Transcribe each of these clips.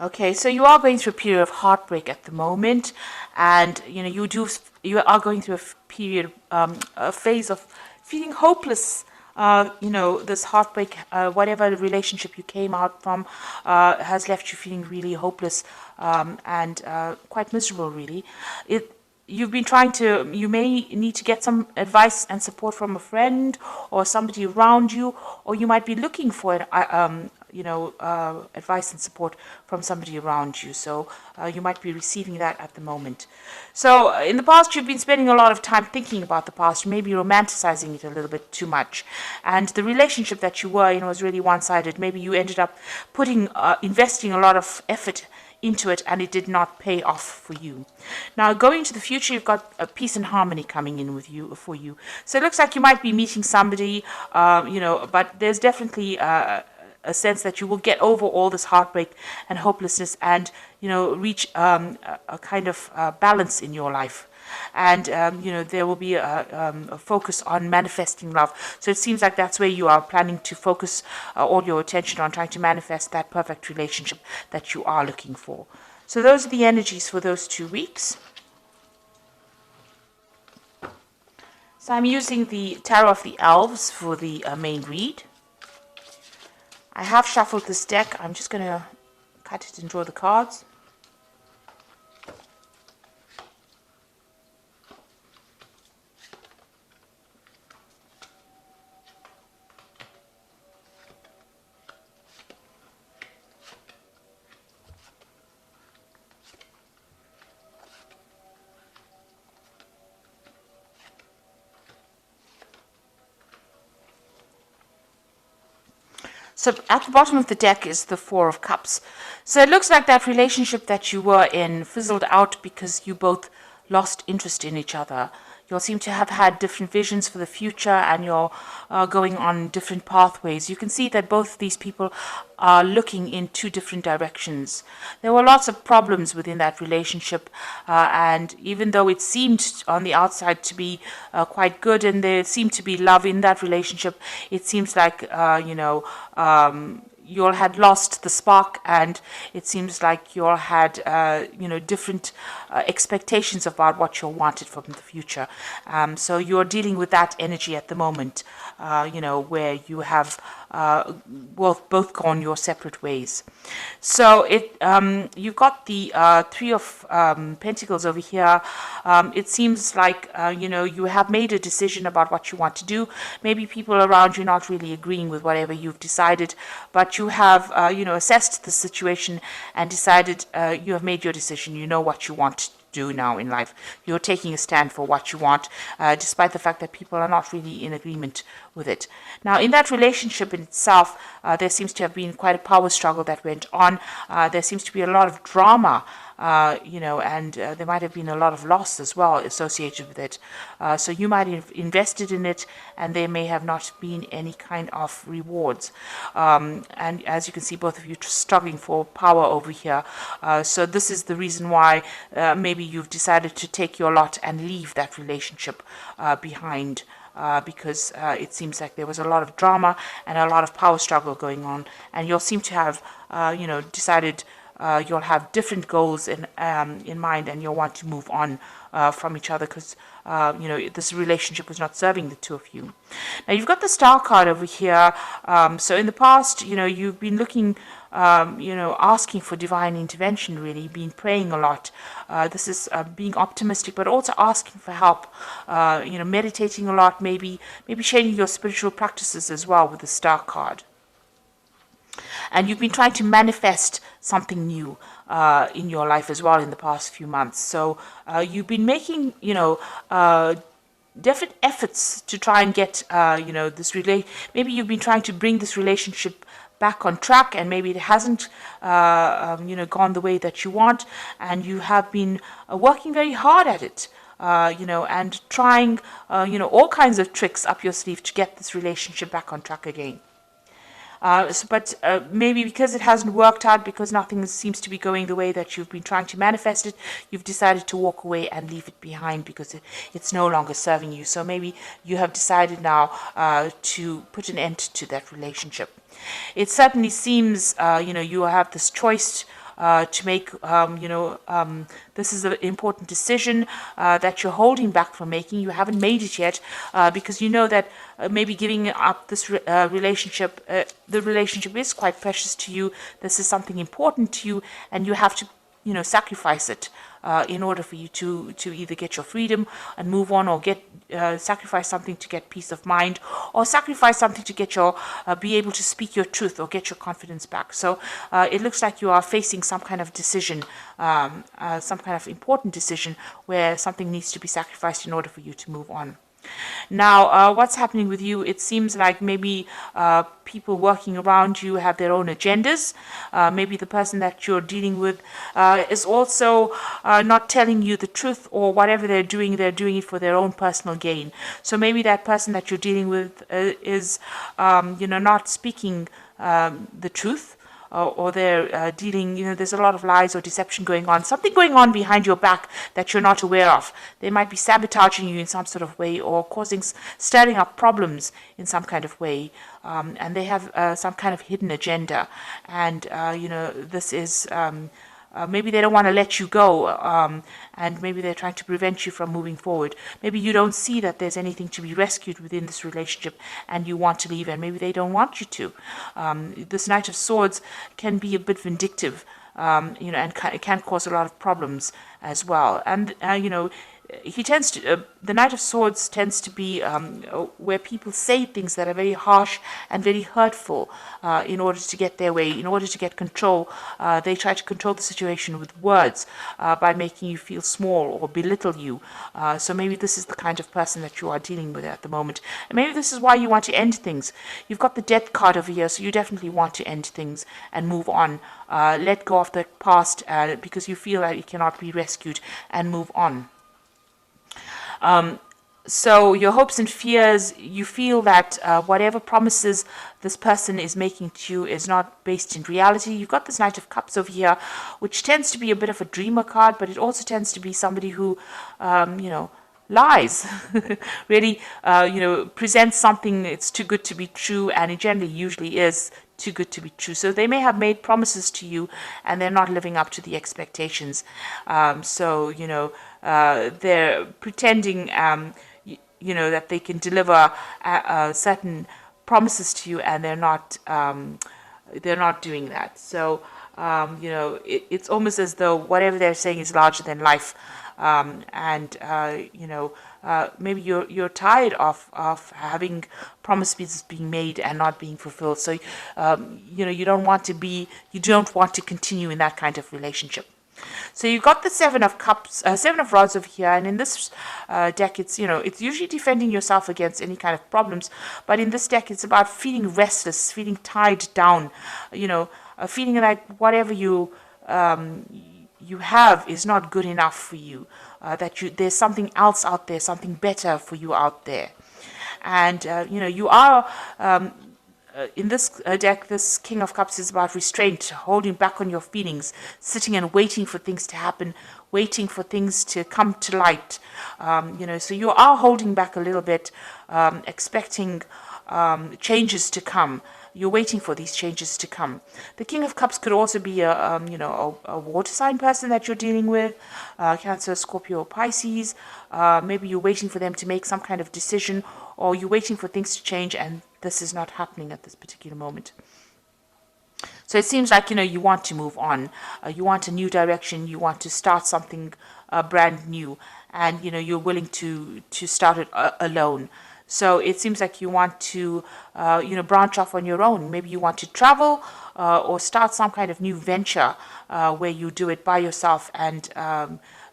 Okay, so you are going through a period of heartbreak at the moment, and you are going through a phase of feeling hopeless. This heartbreak, whatever relationship you came out from, has left you feeling really hopeless, and quite miserable, really. You've been trying to, you may need to get some advice and support from a friend or somebody around you, or you might be looking for advice and support from somebody around you. So you might be receiving that at the moment. So in the past, you've been spending a lot of time thinking about the past, maybe romanticizing it a little bit too much. And the relationship that you were in was really one-sided. Maybe you ended up investing a lot of effort into it, and it did not pay off for you. Now, going into the future, you've got a peace and harmony coming in for you. So it looks like you might be meeting somebody, but there's definitely a sense that you will get over all this heartbreak and hopelessness, and reach a kind of balance in your life. And there will be a focus on manifesting love. So it seems like that's where you are planning to focus all your attention on, trying to manifest that perfect relationship that you are looking for. So those are the energies for those 2 weeks. So I'm using the Tarot of the Elves for the main read. I have shuffled this deck. I'm just going to cut it and draw the cards. So at the bottom of the deck is the Four of Cups. So it looks like that relationship that you were in fizzled out because you both lost interest in each other. You all seem to have had different visions for the future, and you're going on different pathways. You can see that both of these people are looking in 2 different directions. There were lots of problems within that relationship, and even though it seemed on the outside to be quite good, and there seemed to be love in that relationship, it seems like, you all had lost the spark, and it seems like you all had, different expectations about what you wanted from the future. So you're dealing with that energy at the moment, where you have both gone your separate ways. So you've got the Three of Pentacles over here. It seems like, you have made a decision about what you want to do. Maybe people around you not really agreeing with whatever you've decided, but you have, assessed the situation and decided, you have made your decision. You know what you want to do now in life. You're taking a stand for what you want, despite the fact that people are not really in agreement with it. Now, in that relationship in itself, there seems to have been quite a power struggle that went on. There seems to be a lot of drama, and there might have been a lot of loss as well associated with it. So you might have invested in it, and there may have not been any kind of rewards. And as you can see, both of you struggling for power over here. So this is the reason why maybe you've decided to take your lot and leave that relationship behind. Because it seems like there was a lot of drama and a lot of power struggle going on, and you'll seem to have, decided you'll have different goals in mind, and you'll want to move on from each other because, this relationship was not serving the 2 of you. Now, you've got the Star card over here. So in the past, you've been looking, asking for divine intervention, really, been praying a lot. This is being optimistic, but also asking for help, meditating a lot, maybe changing your spiritual practices as well with the Star card. And you've been trying to manifest something new in your life as well in the past few months. So you've been making, different efforts to try and get, maybe you've been trying to bring this relationship back on track, and maybe it hasn't, gone the way that you want, and you have been working very hard at it. And trying, all kinds of tricks up your sleeve to get this relationship back on track again. But maybe because it hasn't worked out, because nothing seems to be going the way that you've been trying to manifest it, you've decided to walk away and leave it behind because it's no longer serving you. So maybe you have decided now to put an end to that relationship. It certainly seems, you have this choice to make, this is an important decision that you're holding back from making. You haven't made it yet because you know that maybe giving up this relationship, the relationship is quite precious to you. This is something important to you, and you have to, sacrifice it in order for you to either get your freedom and move on, or get sacrifice something to get peace of mind, or sacrifice something to get your be able to speak your truth or get your confidence back. So it looks like you are facing some kind of decision, some kind of important decision where something needs to be sacrificed in order for you to move on. Now, what's happening with you? It seems like maybe people working around you have their own agendas. Maybe the person that you're dealing with is also not telling you the truth, or whatever they're doing it for their own personal gain. So maybe that person that you're dealing with is, not speaking the truth. Or they're dealing, there's a lot of lies or deception going on, something going on behind your back that you're not aware of. They might be sabotaging you in some sort of way, or stirring up problems in some kind of way, and they have some kind of hidden agenda. And, this is... maybe they don't want to let you go, and maybe they're trying to prevent you from moving forward. Maybe you don't see that there's anything to be rescued within this relationship, and you want to leave, and maybe they don't want you to. This Knight of Swords can be a bit vindictive, and it can cause a lot of problems as well. And, he tends to, the Knight of Swords tends to be where people say things that are very harsh and very hurtful in order to get their way, in order to get control. They try to control the situation with words by making you feel small or belittle you. So maybe this is the kind of person that you are dealing with at the moment. And maybe this is why you want to end things. You've got the Death card over here, so you definitely want to end things and move on. Let go of the past because you feel that it cannot be rescued, and move on. So your hopes and fears, you feel that whatever promises this person is making to you is not based in reality. You've got this Knight of Cups over here, which tends to be a bit of a dreamer card, but it also tends to be somebody who, lies, really, presents something that's too good to be true, and it generally usually is too good to be true. So they may have made promises to you, and they're not living up to the expectations. They're pretending, that they can deliver certain promises to you, and they're not doing that. So, it's almost as though whatever they're saying is larger than life. Maybe you're tired of having promises being made and not being fulfilled. So, you don't want to continue in that kind of relationship. So you've got the Seven of Cups, Seven of Rods over here, and in this deck, it's usually defending yourself against any kind of problems, but in this deck, it's about feeling restless, feeling tied down, feeling like whatever you have is not good enough for you, there's something else out there, something better for you out there, and you are. In this deck, this King of Cups is about restraint, holding back on your feelings, sitting and waiting for things to happen, waiting for things to come to light. So you are holding back a little bit, expecting changes to come. You're waiting for these changes to come. The King of Cups could also be a water sign person that you're dealing with, Cancer, Scorpio, Pisces. Maybe you're waiting for them to make some kind of decision, or you're waiting for things to change, and this is not happening at this particular moment. So it seems like, you want to move on. You want a new direction. You want to start something brand new. And, you're willing to start it alone. So it seems like you want to, branch off on your own. Maybe you want to travel or start some kind of new venture where you do it by yourself and,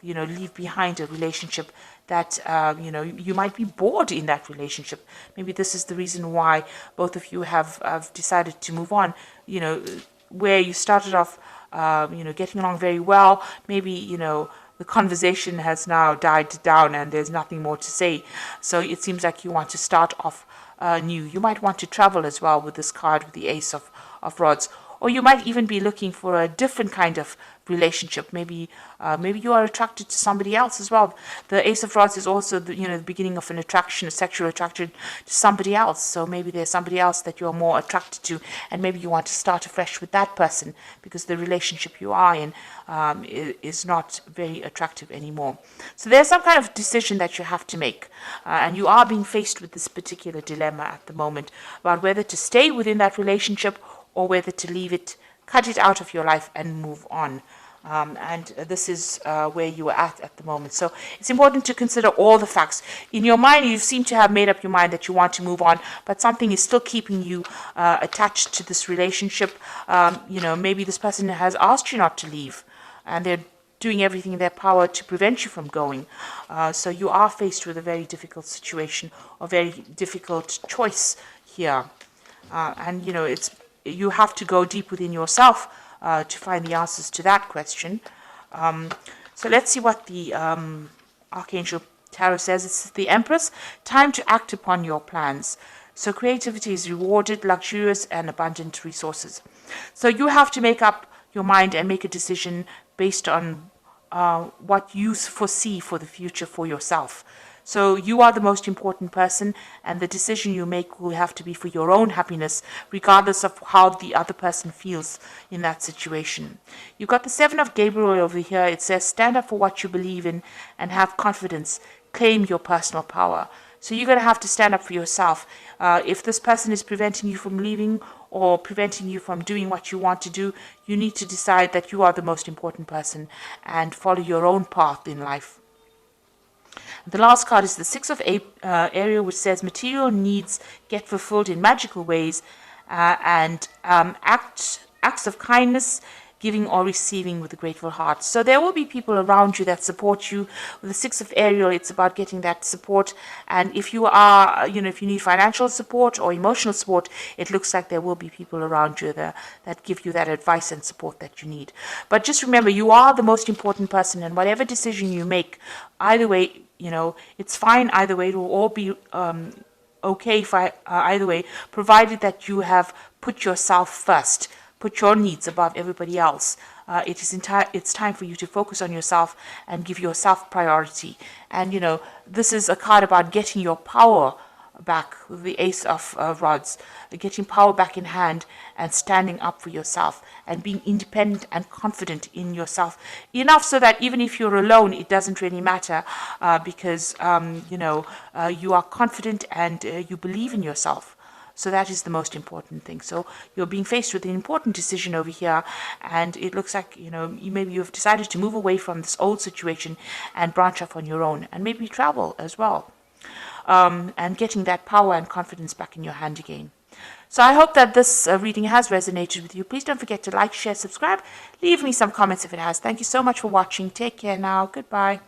leave behind a relationship that, you might be bored in that relationship. Maybe this is the reason why both of you have decided to move on, where you started off, getting along very well. Maybe, the conversation has now died down and there's nothing more to say. So it seems like you want to start off new. You might want to travel as well with this card, with the Ace of Rods. or you might even be looking for a different kind of relationship. Maybe you are attracted to somebody else as well. The Ace of Rods is also the beginning of an attraction, a sexual attraction to somebody else. So maybe there's somebody else that you're more attracted to, and maybe you want to start afresh with that person because the relationship you are in is not very attractive anymore. So there's some kind of decision that you have to make, and you are being faced with this particular dilemma at the moment about whether to stay within that relationship or whether to leave it, cut it out of your life and move on. And this is where you are at the moment. So it's important to consider all the facts. In your mind, you seem to have made up your mind that you want to move on, but something is still keeping you attached to this relationship. Maybe this person has asked you not to leave, and they're doing everything in their power to prevent you from going. So you are faced with a very difficult situation, a very difficult choice here. You have to go deep within yourself to find the answers to that question. So let's see what the Archangel Tarot says. It's the Empress. Time to act upon your plans. So creativity is rewarded, luxurious and abundant resources. So you have to make up your mind and make a decision based on what you foresee for the future for yourself. So you are the most important person, and the decision you make will have to be for your own happiness, regardless of how the other person feels in that situation. You've got the Seven of Gabriel over here. It says, stand up for what you believe in and have confidence. Claim your personal power. So you're going to have to stand up for yourself. If this person is preventing you from leaving or preventing you from doing what you want to do, you need to decide that you are the most important person and follow your own path in life. The last card is the Six of Ariel, which says material needs get fulfilled in magical ways, and acts of kindness, giving or receiving with a grateful heart. So there will be people around you that support you. With the Six of Ariel, it's about getting that support. And if you are, if you need financial support or emotional support, it looks like there will be people around you that give you that advice and support that you need. But just remember, you are the most important person, and whatever decision you make, either way, it's fine either way. It will all be okay either way, provided that you have put yourself first. Put your needs above everybody else. It's time for you to focus on yourself and give yourself priority. And, this is a card about getting your power back with the Ace of Rods, getting power back in hand and standing up for yourself and being independent and confident in yourself. Enough so that even if you're alone, it doesn't really matter because, you are confident and you believe in yourself. So that is the most important thing. So you're being faced with an important decision over here, and it looks like, maybe you've decided to move away from this old situation and branch off on your own, and maybe travel as well, and getting that power and confidence back in your hand again. So I hope that this reading has resonated with you. Please don't forget to like, share, subscribe. Leave me some comments if it has. Thank you so much for watching. Take care now. Goodbye.